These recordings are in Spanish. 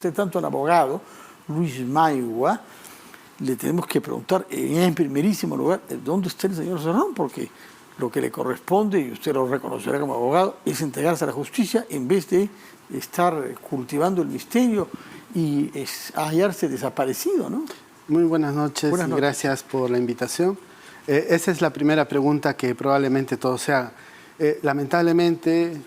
Tanto al abogado Luis Maigua, le tenemos que preguntar en primerísimo lugar dónde está el señor Cerrón, porque lo que le corresponde, y usted lo reconocerá como abogado, es entregarse a la justicia en vez de estar cultivando el misterio y hallarse desaparecido, ¿no? Muy buenas noches, buenas noches. Gracias por la invitación. Esa es la primera pregunta que probablemente todos se hagan. Lamentablemente,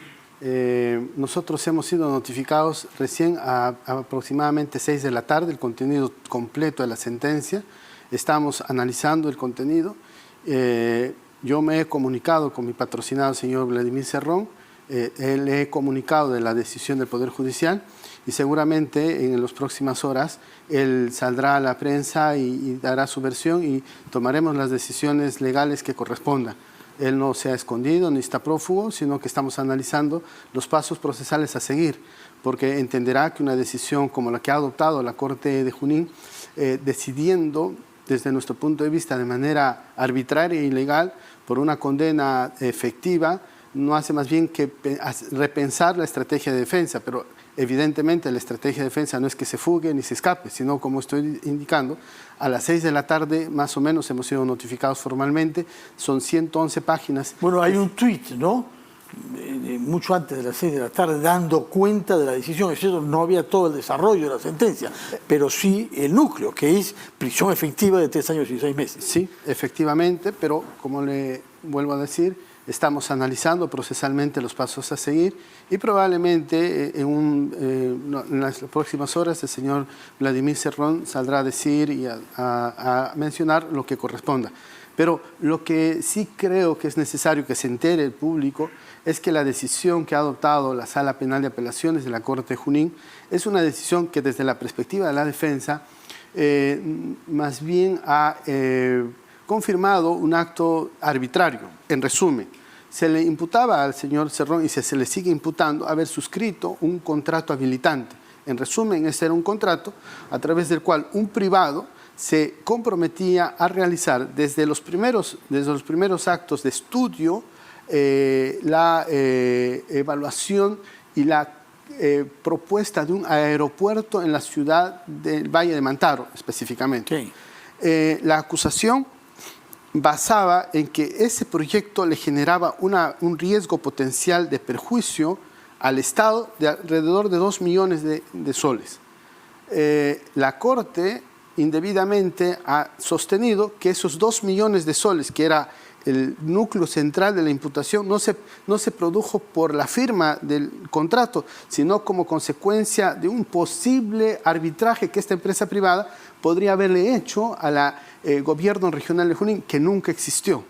nosotros hemos sido notificados recién a aproximadamente 6 de la tarde, el contenido completo de la sentencia. Estamos analizando el contenido. Yo me he comunicado con mi patrocinado, señor Vladimir Cerrón. Le he comunicado de la decisión del Poder Judicial y seguramente en las próximas horas él saldrá a la prensa y dará su versión y tomaremos las decisiones legales que correspondan. Él no se ha escondido ni está prófugo, sino que estamos analizando los pasos procesales a seguir, porque entenderá que una decisión como la que ha adoptado la Corte de Junín, decidiendo desde nuestro punto de vista de manera arbitraria e ilegal por una condena efectiva, no hace más bien que repensar la estrategia de defensa, pero evidentemente la estrategia de defensa no es que se fugue ni se escape, sino como estoy indicando, a las 6 de la tarde más o menos hemos sido notificados formalmente, son 111 páginas. Bueno, hay un tuit, ¿no? Mucho antes de las 6 de la tarde, dando cuenta de la decisión. Es cierto, no había todo el desarrollo de la sentencia, pero sí el núcleo, que es prisión efectiva de 3 años y 6 meses. Sí, efectivamente, pero como le vuelvo a decir, estamos analizando procesalmente los pasos a seguir y probablemente en las próximas horas el señor Vladimir Cerrón saldrá a decir y a mencionar lo que corresponda. Pero lo que sí creo que es necesario que se entere el público es que la decisión que ha adoptado la Sala Penal de Apelaciones de la Corte de Junín es una decisión que desde la perspectiva de la defensa más bien ha confirmado un acto arbitrario. En resumen, se le imputaba al señor Cerrón y se le sigue imputando haber suscrito un contrato habilitante. En resumen, ese era un contrato a través del cual un privado se comprometía a realizar desde los primeros actos de estudio la evaluación y la propuesta de un aeropuerto en la ciudad del Valle de Mantaro, específicamente. Sí. La acusación basaba en que ese proyecto le generaba un riesgo potencial de perjuicio al Estado de alrededor de 2 millones de soles. La Corte indebidamente ha sostenido que esos 2 millones de soles, que era el núcleo central de la imputación, no se produjo por la firma del contrato, sino como consecuencia de un posible arbitraje que esta empresa privada podría haberle hecho a la gobierno regional de Junín, que nunca existió.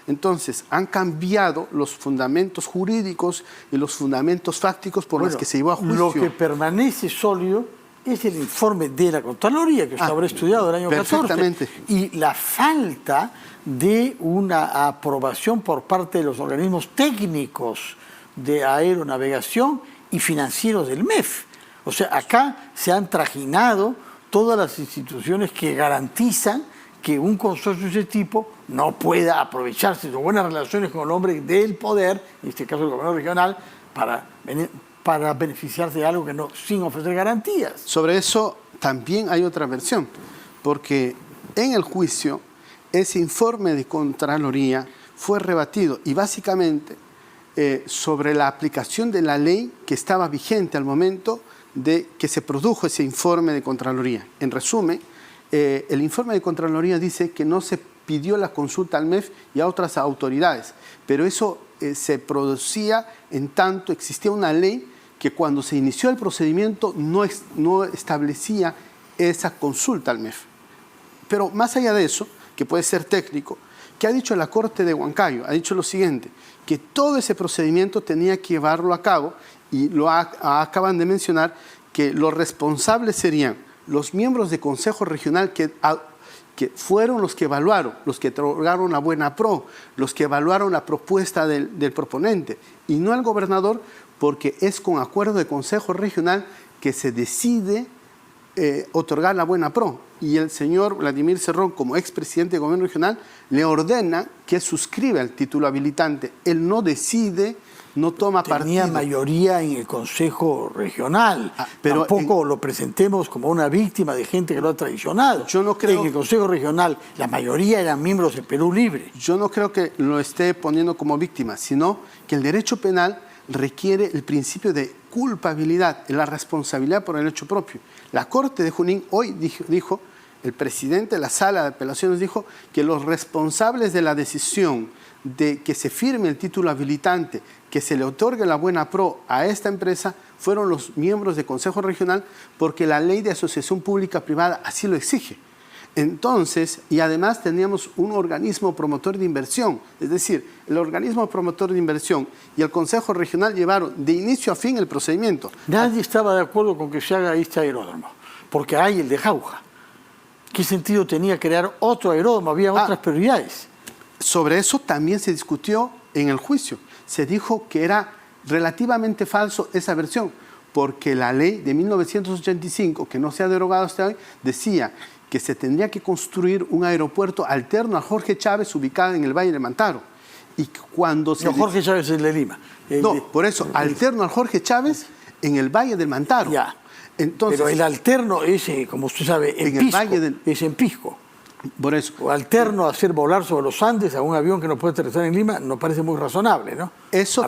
Entonces, han cambiado los fundamentos jurídicos y los fundamentos fácticos por los que se llevó a juicio. Lo que permanece sólido es el informe de la Contraloría, que usted habrá estudiado el año 14. Y la falta de una aprobación por parte de los organismos técnicos de aeronavegación y financieros del MEF. O sea, acá se han trajinado todas las instituciones que garantizan que un consorcio de ese tipo no pueda aprovecharse de buenas relaciones con el hombre del poder, en este caso el gobierno regional, para beneficiarse de algo que no, sin ofrecer garantías. Sobre eso también hay otra versión, porque en el juicio ese informe de Contraloría fue rebatido y básicamente sobre la aplicación de la ley que estaba vigente al momento de que se produjo ese informe de Contraloría. En resumen, el informe de Contraloría dice que no se pidió la consulta al MEF y a otras autoridades, pero eso se producía en tanto existía una ley que cuando se inició el procedimiento no establecía esa consulta al MEF. Pero más allá de eso, que puede ser técnico, ¿qué ha dicho la Corte de Huancayo? Ha dicho lo siguiente, que todo ese procedimiento tenía que llevarlo a cabo y acaban de mencionar que los responsables serían los miembros de Consejo Regional que fueron los que evaluaron, los que otorgaron la buena pro, los que evaluaron la propuesta del proponente, y no el gobernador, porque es con acuerdo de Consejo Regional que se decide otorgar la buena pro. Y el señor Vladimir Cerrón, como expresidente de gobierno regional, le ordena que suscriba el título habilitante. Él no decide no toma partido. Tenía mayoría en el Consejo Regional, pero tampoco lo presentemos como una víctima de gente que lo ha traicionado. Yo no creo, en el Consejo Regional la mayoría eran miembros de Perú Libre. Yo no creo que lo esté poniendo como víctima, sino que el derecho penal requiere el principio de culpabilidad, la responsabilidad por el hecho propio. La Corte de Junín hoy dijo, el presidente de la Sala de Apelaciones dijo que los responsables de la decisión de que se firme el título habilitante, que se le otorgue la buena pro a esta empresa, fueron los miembros del Consejo Regional porque la ley de asociación pública-privada así lo exige. Entonces, y además teníamos un organismo promotor de inversión, es decir, el organismo promotor de inversión y el Consejo Regional llevaron de inicio a fin el procedimiento. Nadie estaba de acuerdo con que se haga este aeródromo, porque hay el de Jauja. ¿Qué sentido tenía crear otro aeródromo? Había otras prioridades. Sobre eso también se discutió en el juicio. Se dijo que era relativamente falso esa versión, porque la ley de 1985, que no se ha derogado hasta hoy, decía que se tendría que construir un aeropuerto alterno a Jorge Chávez ubicado en el Valle de Mantaro. Y cuando se... No, Jorge Chávez es el de Lima. Por eso, alterno a Jorge Chávez en el Valle del Mantaro. Ya. Entonces, pero el alterno es, como usted sabe, en Pisco, el Valle es en Pisco. Por eso. O alterno a hacer volar sobre los Andes a un avión que no puede aterrizar en Lima, no parece muy razonable, ¿no? Eso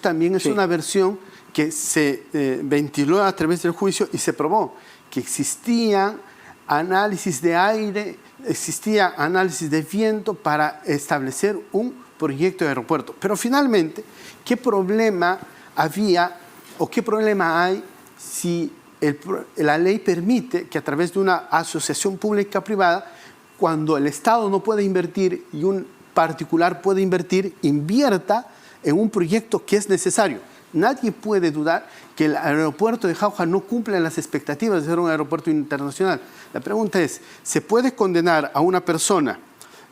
también es una versión que se ventiló a través del juicio y se probó que existían análisis de aire, existía análisis de viento para establecer un proyecto de aeropuerto. Pero finalmente, ¿qué problema había o qué problema hay si la ley permite que a través de una asociación pública-privada, cuando el Estado no puede invertir y un particular puede invertir, invierta en un proyecto que es necesario? Nadie puede dudar que el aeropuerto de Jauja no cumple las expectativas de ser un aeropuerto internacional. La pregunta es, ¿se puede condenar a una persona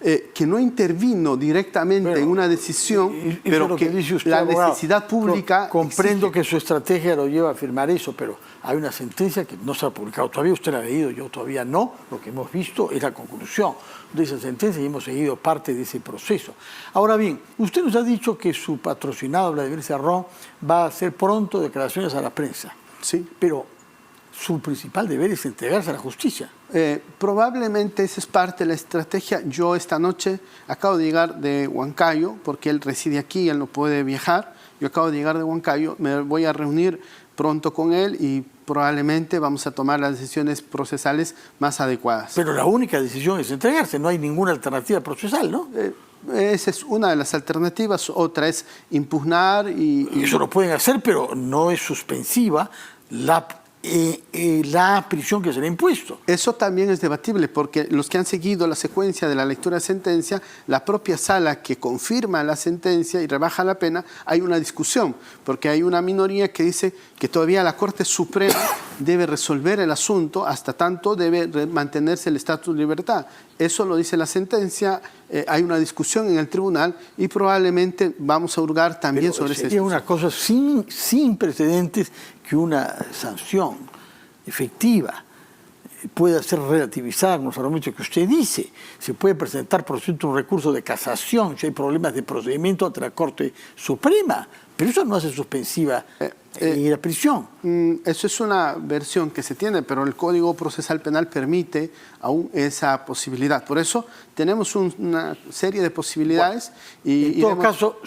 que no intervino directamente en una decisión, pero que usted, la abogado, necesidad pública... Comprendo exige? Que su estrategia lo lleva a afirmar eso, pero hay una sentencia que no se ha publicado todavía, usted la ha leído, yo todavía no. Lo que hemos visto es la conclusión de esa sentencia y hemos seguido parte de ese proceso. Ahora bien, usted nos ha dicho que su patrocinado, Vladimir Cerrón, va a hacer pronto declaraciones a la prensa. Sí. Pero su principal deber es entregarse a la justicia. Probablemente esa es parte de la estrategia. Yo esta noche acabo de llegar de Huancayo, porque él reside aquí, él no puede viajar. Yo acabo de llegar de Huancayo, me voy a reunir pronto con él y probablemente vamos a tomar las decisiones procesales más adecuadas. Pero la única decisión es entregarse, no hay ninguna alternativa procesal, ¿no? Esa es una de las alternativas, otra es impugnar y eso lo pueden hacer, pero no es suspensiva la prisión que se le ha impuesto. Eso también es debatible, porque los que han seguido la secuencia de la lectura de sentencia, la propia sala que confirma la sentencia y rebaja la pena, hay una discusión, porque hay una minoría que dice que todavía la Corte Suprema debe resolver el asunto, hasta tanto debe mantenerse el estatus de libertad. Eso lo dice la sentencia, hay una discusión en el tribunal y probablemente vamos a hurgar también sobre ese. Sería una cosa sin precedentes que una sanción efectiva pueda ser relativizada con los argumentos que usted dice. Se puede presentar, por cierto, un recurso de casación si hay problemas de procedimiento ante la Corte Suprema, pero eso no hace suspensiva la prisión. Eso es una versión que se tiene, pero el Código Procesal Penal permite aún esa posibilidad. Por eso tenemos una serie de posibilidades. Bueno, y en todo caso,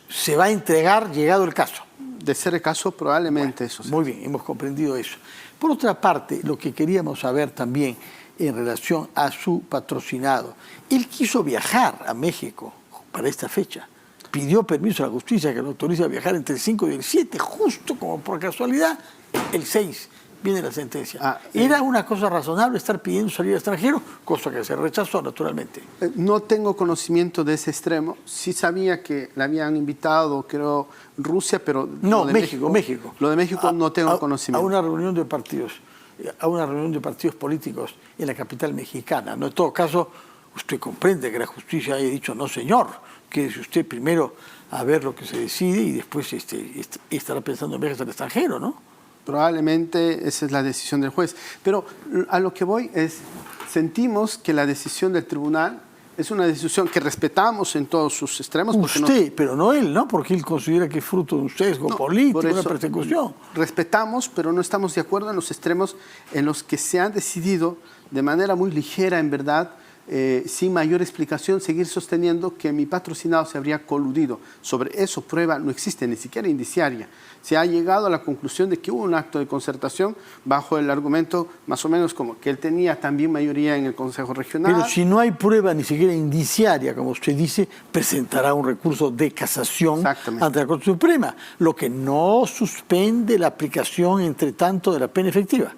se va a entregar llegado el caso. De ser el caso, probablemente eso sea. Muy bien, hemos comprendido eso. Por otra parte, lo que queríamos saber también en relación a su patrocinado, él quiso viajar a México para esta fecha. Pidió permiso a la justicia que lo autorice a viajar entre el 5 y el 7, justo como por casualidad, el 6 viene la sentencia. ¿Era una cosa razonable estar pidiendo salir al extranjero? Cosa que se rechazó, naturalmente. No tengo conocimiento de ese extremo. Sí sabía que le habían invitado, creo, Rusia, pero... No, México. Lo de México no tengo conocimiento. A una reunión de partidos políticos en la capital mexicana. ¿No? En todo caso, usted comprende que la justicia haya dicho, no señor, quédese usted primero a ver lo que se decide y después estará pensando en viajes al extranjero, ¿no? Probablemente esa es la decisión del juez. Pero a lo que voy es, sentimos que la decisión del tribunal Es una decisión que respetamos en todos sus extremos. Usted, pero no él, ¿no? Porque él considera que es fruto de un sesgo político, de una persecución. Respetamos, pero no estamos de acuerdo en los extremos en los que se han decidido de manera muy ligera, en verdad, sin mayor explicación, seguir sosteniendo que mi patrocinado se habría coludido. Sobre eso prueba no existe, ni siquiera indiciaria. Se ha llegado a la conclusión de que hubo un acto de concertación bajo el argumento más o menos como que él tenía también mayoría en el Consejo Regional. Pero si no hay prueba ni siquiera indiciaria, como usted dice, presentará un recurso de casación ante la Corte Suprema, lo que no suspende la aplicación, entre tanto, de la pena efectiva.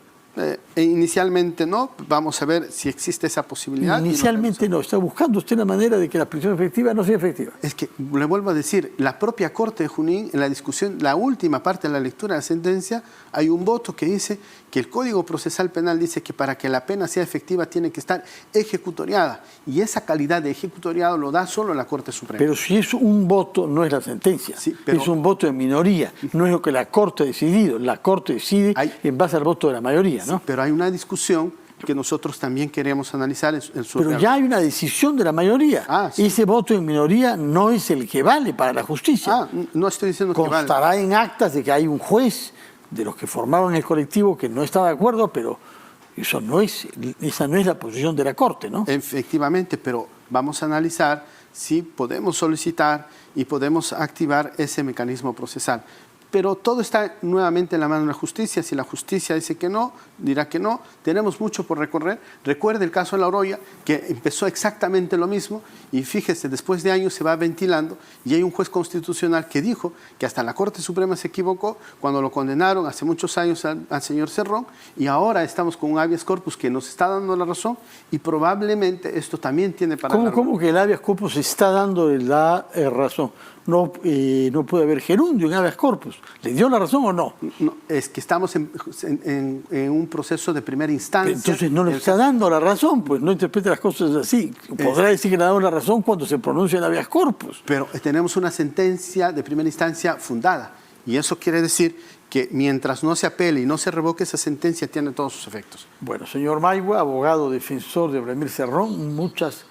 Inicialmente no, vamos a ver si existe esa posibilidad. Inicialmente no, está buscando usted la manera de que la prisión efectiva no sea efectiva. Es que, le vuelvo a decir, la propia Corte de Junín, en la discusión, la última parte de la lectura de la sentencia, hay un voto que dice que el Código Procesal Penal dice que para que la pena sea efectiva tiene que estar ejecutoriada, y esa calidad de ejecutoriado lo da solo la Corte Suprema. Pero si es un voto, no es la sentencia, sí, es un voto de minoría, no es lo que la Corte ha decidido, la Corte decide en base al voto de la mayoría, ¿no? Sí, pero hay una discusión que nosotros también queremos analizar en su... Pero ya hay una decisión de la mayoría. Sí. Ese voto en minoría no es el que vale para la justicia. No estoy diciendo que vale. Constará en actas de que hay un juez de los que formaron el colectivo que no estaba de acuerdo, pero esa no es la posición de la Corte, ¿no? Efectivamente, pero vamos a analizar si podemos solicitar y podemos activar ese mecanismo procesal. Pero todo está nuevamente en la mano de la justicia. Si la justicia dice que no, dirá que no. Tenemos mucho por recorrer. Recuerde el caso de La Oroya, que empezó exactamente lo mismo, y fíjese, después de años se va ventilando, y hay un juez constitucional que dijo que hasta la Corte Suprema se equivocó cuando lo condenaron hace muchos años al señor Cerrón, y ahora estamos con un habeas corpus que nos está dando la razón, y probablemente esto también tiene para... ¿Cómo que el habeas corpus está dando la razón? No puede haber gerundio en habeas corpus. ¿Le dio la razón o no? No, es que estamos en un proceso de primera instancia. Entonces no le está dando la razón, pues no interprete las cosas así. Podrá decir que le ha dado la razón cuando se pronuncia en habeas corpus. Pero tenemos una sentencia de primera instancia fundada, y eso quiere decir que mientras no se apele y no se revoque esa sentencia, tiene todos sus efectos. Bueno, señor Maigua, abogado defensor de Vladimir Cerrón, muchas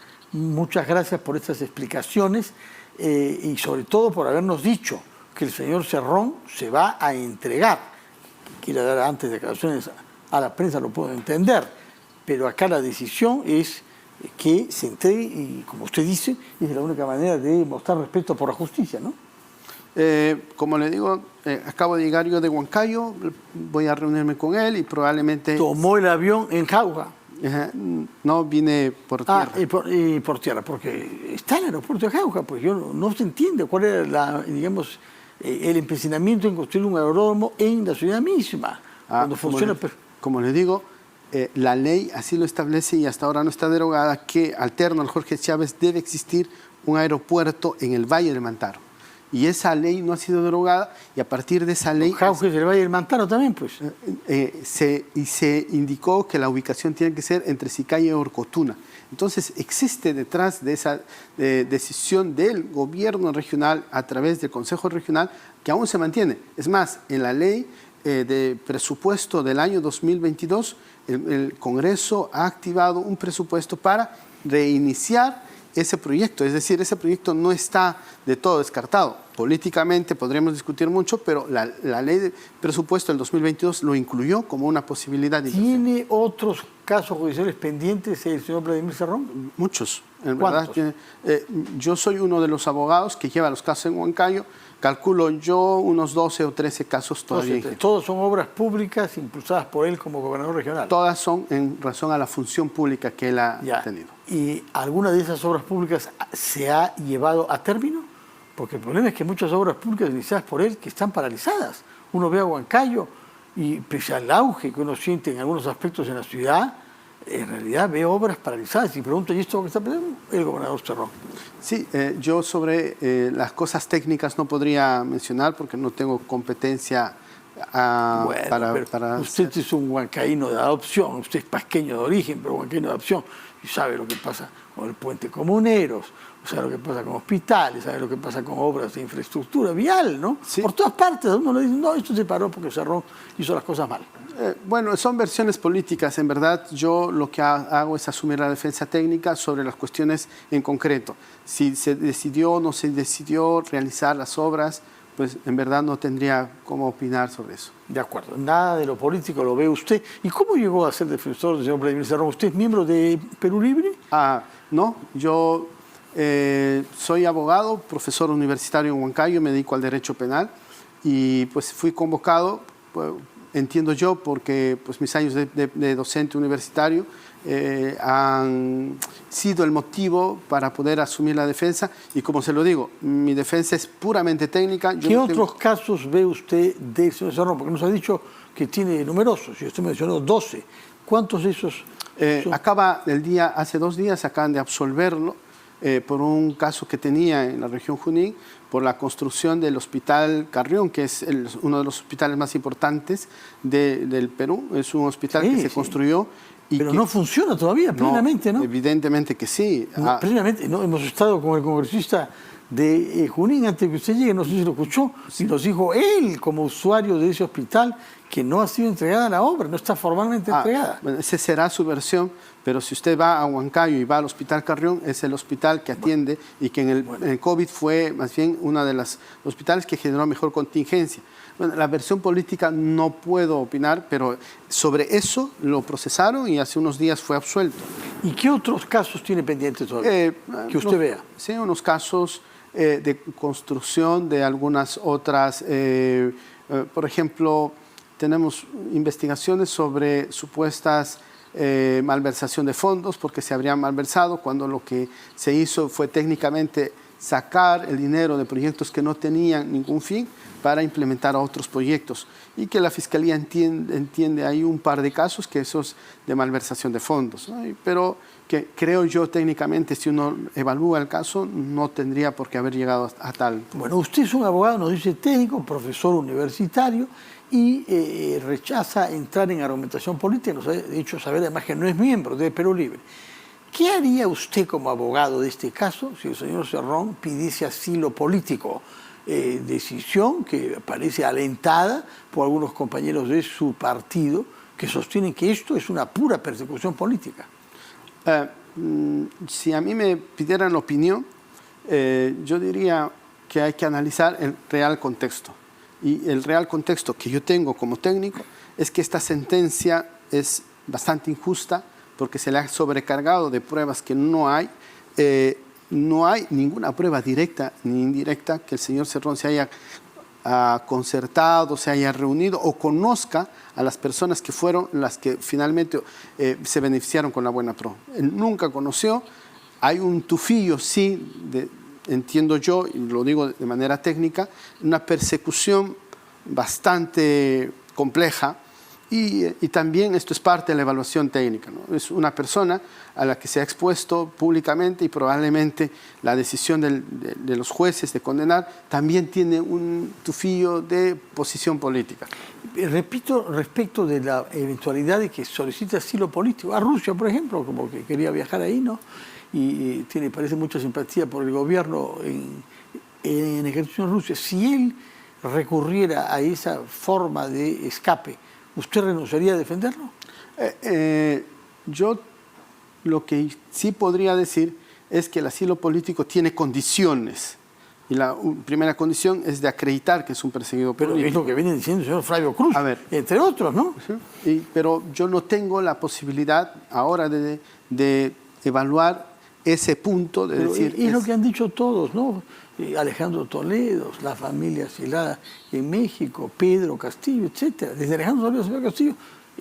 gracias por estas explicaciones. Y sobre todo por habernos dicho que el señor Cerrón se va a entregar. Quiere dar antes declaraciones a la prensa, lo puedo entender, pero acá la decisión es que se entregue y, como usted dice, es la única manera de mostrar respeto por la justicia, ¿no? Como le digo, acabo de llegar yo de Huancayo, voy a reunirme con él y probablemente... ¿Tomó el avión en Jauja? No, vine por tierra. Y por tierra, porque está en el aeropuerto de Jauja, pues no se entiende cuál era el empecinamiento en construir un aeródromo en la ciudad misma, cuando funciona. Como le digo, la ley así lo establece y hasta ahora no está derogada, que alterno al Jorge Chávez debe existir un aeropuerto en el Valle del Mantaro. Y esa ley no ha sido derogada, y a partir de esa ley... Jauja es el Valle del Mantaro también, pues. Se indicó que la ubicación tiene que ser entre Sicaya y Orcotuna. Entonces, existe detrás de esa decisión del gobierno regional a través del Consejo Regional, que aún se mantiene. Es más, en la ley de presupuesto del año 2022, el Congreso ha activado un presupuesto para reiniciar ese proyecto, es decir, ese proyecto no está de todo descartado. Políticamente podríamos discutir mucho, pero la ley de presupuesto del 2022 lo incluyó como una posibilidad. ¿Tiene otros casos judiciales pendientes el señor Vladimir Cerrón? Muchos, en verdad. Yo soy uno de los abogados que lleva los casos en Huancayo. Calculo yo unos 12 o 13 casos todavía. Entonces, ¿todos son obras públicas impulsadas por él como gobernador regional? Todas son en razón a la función pública que él ha tenido. ¿Y alguna de esas obras públicas se ha llevado a término? Porque el problema es que muchas obras públicas iniciadas por él que están paralizadas. Uno ve a Huancayo y pese al auge que uno siente en algunos aspectos en la ciudad, en realidad ve obras paralizadas. Y pregunto, ¿y esto qué está pensando el gobernador Cerrón? Sí, yo sobre las cosas técnicas no podría mencionar porque no tengo competencia Usted es un huancaíno de adopción, usted es pasqueño de origen, pero huancaíno de adopción, y sabe lo que pasa con el puente Comuneros, sabe lo que pasa con hospitales, sabe lo que pasa con obras de infraestructura vial, ¿no? Sí. Por todas partes, a uno le dicen, no, esto se paró porque Cerrón hizo las cosas mal. Bueno, son versiones políticas. En verdad, yo lo que hago es asumir la defensa técnica sobre las cuestiones en concreto. Si se decidió o no se decidió realizar las obras, pues en verdad no tendría cómo opinar sobre eso. De acuerdo, nada de lo político lo ve usted. ¿Y cómo llegó a ser defensor del señor Vladimir Cerrón? ¿Usted es miembro de Perú Libre? No, yo soy abogado, profesor universitario en Huancayo, me dedico al derecho penal y pues fui convocado, pues, entiendo yo, porque pues, mis años de docente universitario han sido el motivo para poder asumir la defensa y como se lo digo, mi defensa es puramente técnica. ¿Qué otros casos ve usted de señor Cerrón? Porque nos ha dicho que tiene numerosos, y usted mencionó 12. ¿Cuántos de esos son? Hace 2 días acaban de absolverlo por un caso que tenía en la región Junín, por la construcción del Hospital Carrión, que es uno de los hospitales más importantes del Perú. Es un hospital que se construyó. Pero no funciona todavía plenamente, ¿no? Evidentemente que sí. Plenamente, ¿no? Hemos estado con el congresista de Junín antes que usted llegue, no sé si lo escuchó, y nos dijo él, como usuario de ese hospital, que no ha sido entregada la obra, no está formalmente entregada. Bueno, esa será su versión, pero si usted va a Huancayo y va al Hospital Carrión, es el hospital que atiende y que en el COVID fue más bien uno de los hospitales que generó mejor contingencia. Bueno, la versión política no puedo opinar, pero sobre eso lo procesaron y hace unos días fue absuelto. ¿Y qué otros casos tiene pendientes todavía que usted vea? Sí, unos casos de construcción de algunas otras, por ejemplo, tenemos investigaciones sobre supuestas malversación de fondos porque se habrían malversado cuando lo que se hizo fue técnicamente sacar el dinero de proyectos que no tenían ningún fin para implementar otros proyectos y que la Fiscalía entiende hay un par de casos que esos de malversación de fondos, ¿no? Pero que creo yo técnicamente si uno evalúa el caso no tendría por qué haber llegado a tal. Bueno, usted es un abogado, nos dice técnico, profesor universitario y rechaza entrar en argumentación política, nos ha hecho saber además que no es miembro de Perú Libre. ¿Qué haría usted como abogado de este caso si el señor Cerrón pidiese asilo político? Decisión que parece alentada por algunos compañeros de su partido que sostienen que esto es una pura persecución política. Si a mí me pidieran la opinión, yo diría que hay que analizar el real contexto. Y el real contexto que yo tengo como técnico es que esta sentencia es bastante injusta porque se le ha sobrecargado de pruebas que no hay. No hay ninguna prueba directa ni indirecta que el señor Cerrón se haya concertado, se haya reunido o conozca a las personas que fueron las que finalmente se beneficiaron con la buena pro. Él nunca conoció, hay un tufillo, sí, entiendo yo, y lo digo de manera técnica, una persecución bastante compleja. Y también esto es parte de la evaluación técnica, ¿no? Es una persona a la que se ha expuesto públicamente y probablemente la decisión de los jueces de condenar también tiene un tufillo de posición política. Repito, respecto de la eventualidad de que solicite asilo político, a Rusia, por ejemplo, como que quería viajar ahí, ¿no? Y tiene, parece, mucha simpatía por el gobierno en ejercicio en Rusia. Si él recurriera a esa forma de escape, ¿usted renunciaría a defenderlo? Yo lo que sí podría decir es que el asilo político tiene condiciones. Y la primera condición es de acreditar que es un perseguido político. Pero es lo que viene diciendo el señor Flavio Cruz, entre otros, ¿no? Sí, pero yo no tengo la posibilidad ahora de evaluar ese punto de decir... Es lo que han dicho todos, ¿no? Alejandro Toledo, la familia Silada en México, Pedro Castillo, etc. Desde Alejandro Toledo a Pedro Castillo,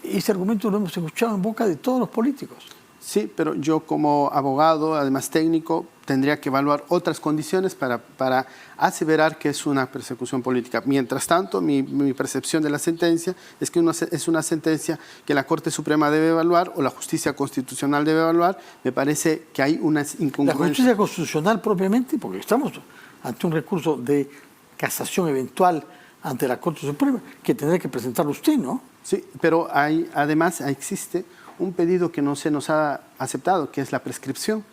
ese argumento lo hemos escuchado en boca de todos los políticos. Sí, pero yo como abogado, además técnico, tendría que evaluar otras condiciones para aseverar que es una persecución política. Mientras tanto, mi percepción de la sentencia es que es una sentencia que la Corte Suprema debe evaluar o la Justicia Constitucional debe evaluar. Me parece que hay unas incongruencias. La Justicia Constitucional propiamente, porque estamos ante un recurso de casación eventual ante la Corte Suprema, que tendrá que presentarlo usted, ¿no? Sí, pero además existe un pedido que no se nos ha aceptado, que es la prescripción.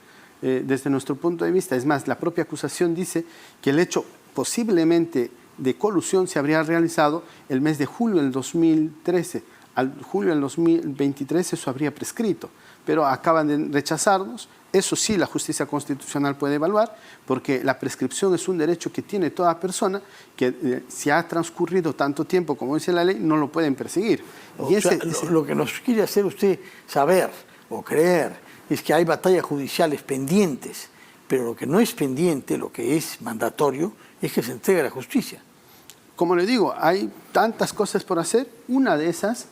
Desde nuestro punto de vista, es más, la propia acusación dice que el hecho posiblemente de colusión se habría realizado el mes de julio del 2013. Al julio del 2023 eso habría prescrito, pero acaban de rechazarnos. Eso sí la justicia constitucional puede evaluar, porque la prescripción es un derecho que tiene toda persona, que si ha transcurrido tanto tiempo como dice la ley, no lo pueden perseguir. Lo que nos quiere hacer usted saber o creer es que hay batallas judiciales pendientes, pero lo que no es pendiente, lo que es mandatorio, es que se entregue a la justicia. Como le digo, hay tantas cosas por hacer. Una de esas,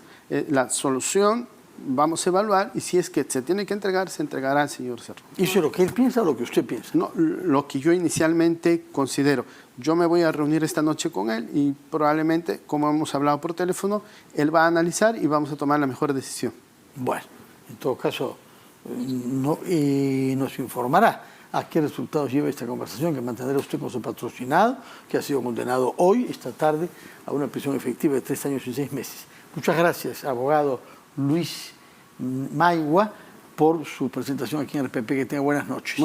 la solución, vamos a evaluar, y si es que se tiene que entregar, se entregará al señor Cerrón. ¿Eso es lo que él piensa o lo que usted piensa? No, lo que yo inicialmente considero. Yo me voy a reunir esta noche con él y probablemente, como hemos hablado por teléfono, él va a analizar y vamos a tomar la mejor decisión. Bueno, en todo caso, nos informará a qué resultados lleva esta conversación que mantendrá usted con su patrocinado, que ha sido condenado hoy, esta tarde, a una prisión efectiva de 3 años y 6 meses. Muchas gracias, abogado Luis Maigua, por su presentación aquí en RPP. Que tenga buenas noches.